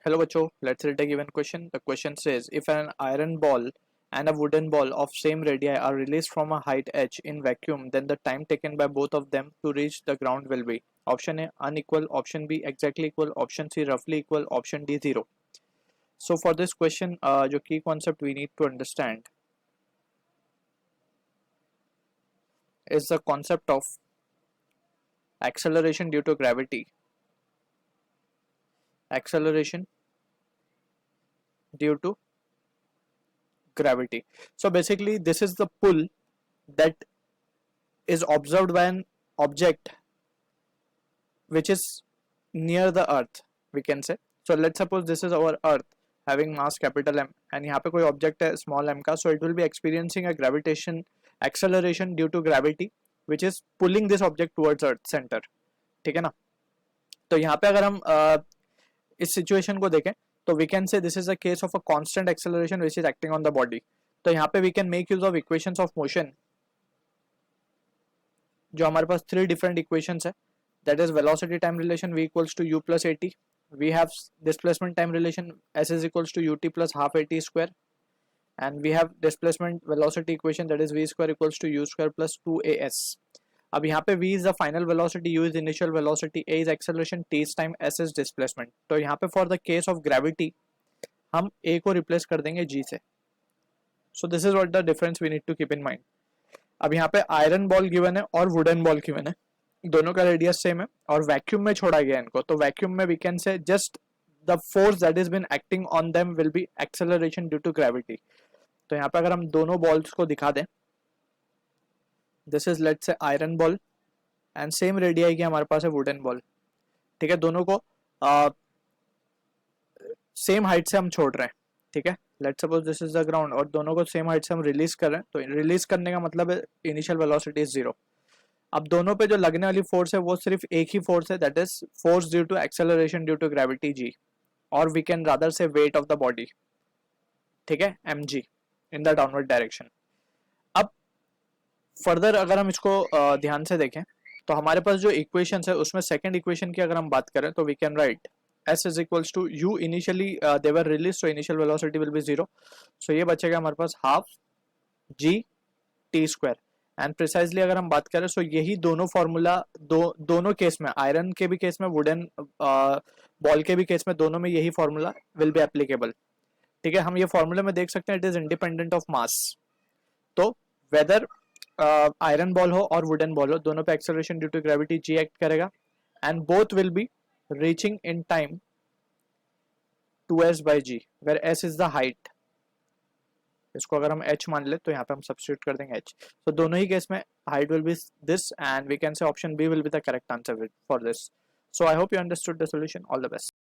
Hello बच्चों, let's read a given question. The question says, if an iron ball and a wooden ball of same radii are released from a height h in vacuum, then the time taken by both of them to reach the ground will be option A unequal, option B exactly equal, option C roughly equal, option D 0. So for this question, जो key concept we need to understand is the concept of acceleration due to gravity. Acceleration due to gravity. So basically this is the pull that is observed by an object which is near the earth, we can say. So let's suppose this is our earth having mass capital M and यहाँ पे कोई object है small m का, so it will be experiencing a gravitation acceleration due to gravity which is pulling this object towards earth center. ठीक है ना. तो यहाँ पे अगर हम इस सिचुएशन को देखें तो we can say this is a case of a constant acceleration which is acting on the body. तो यहाँ पे we can make use of equations of motion, जो हमारे पास 3 डिफरेंट इक्वेशंस है. That is velocity time relation v equals to u plus at. We have displacement time relation s is equals to ut plus half at square, and we have displacement velocity equation that is v square equals to u square plus 2as. अब यहाँ पे v is the final velocity, u is initial velocity, a is acceleration, t is time, s is displacement. तो यहाँ पे for the case of gravity हम a को replace कर देंगे g से. So this is what the difference we need to keep in mind. अब यहाँ पे आयरन बॉल गिवन है और वुडन बॉल गिवन है, दोनों का रेडियस सेम है और वैक्यूम में छोड़ा गया इनको. तो वैक्यूम में we can say just the force that is been acting on them will be acceleration due to gravity. तो यहाँ पे अगर हम दोनों बॉल्स को दिखा दें, this is let's say iron ball and same radii की हमारे पास है वुडन बॉल. ठीक है, दोनों को सेम हाइट से हम छोड़ रहे हैं. ठीक है, let's suppose this is the ground और दोनों को सेम हाइट से हम रिलीज कर रहे हैं. तो रिलीज करने का मतलब है इनिशियल वेलोसिटी इज 0. अब दोनों पे जो लगने वाली फोर्स है वो सिर्फ एक ही फोर्स है, that is force due to acceleration due to gravity g, और we can rather say weight of the body. ठीक है, mg in the downward direction. अब फर्दर अगर हम इसको ध्यान से देखें तो हमारे पास जो इक्वेशंस है उसमें सेकंड इक्वेशन की अगर हम बात करें तो we can write s is equals to u initially they were released, so initial velocity will be 0. so ये बचेगा हमारे पास half g t square. And precisely अगर हम बात करें सो यही दोनों फॉर्मूला दोनों केस में, आयरन के भी केस में, वुडन बॉल के भी केस में, दोनों में यही फॉर्मूला विल बी एप्लीकेबल. ठीक है, हम ये फॉर्मूला में देख सकते हैं it is independent of mass. तो वेदर आयरन बॉल हो और वुडन बॉल हो, दोनों पे acceleration due to gravity g act करेगा and both will be reaching in time 2s by g where s is the height. इसको अगर हम h मान ले तो यहाँ पे हम सब्स्टिट्यूट कर देंगे h. तो दोनों ही केस में height will be this and we can say option B will be the correct answer for this. So I hope you understood the solution. All the best.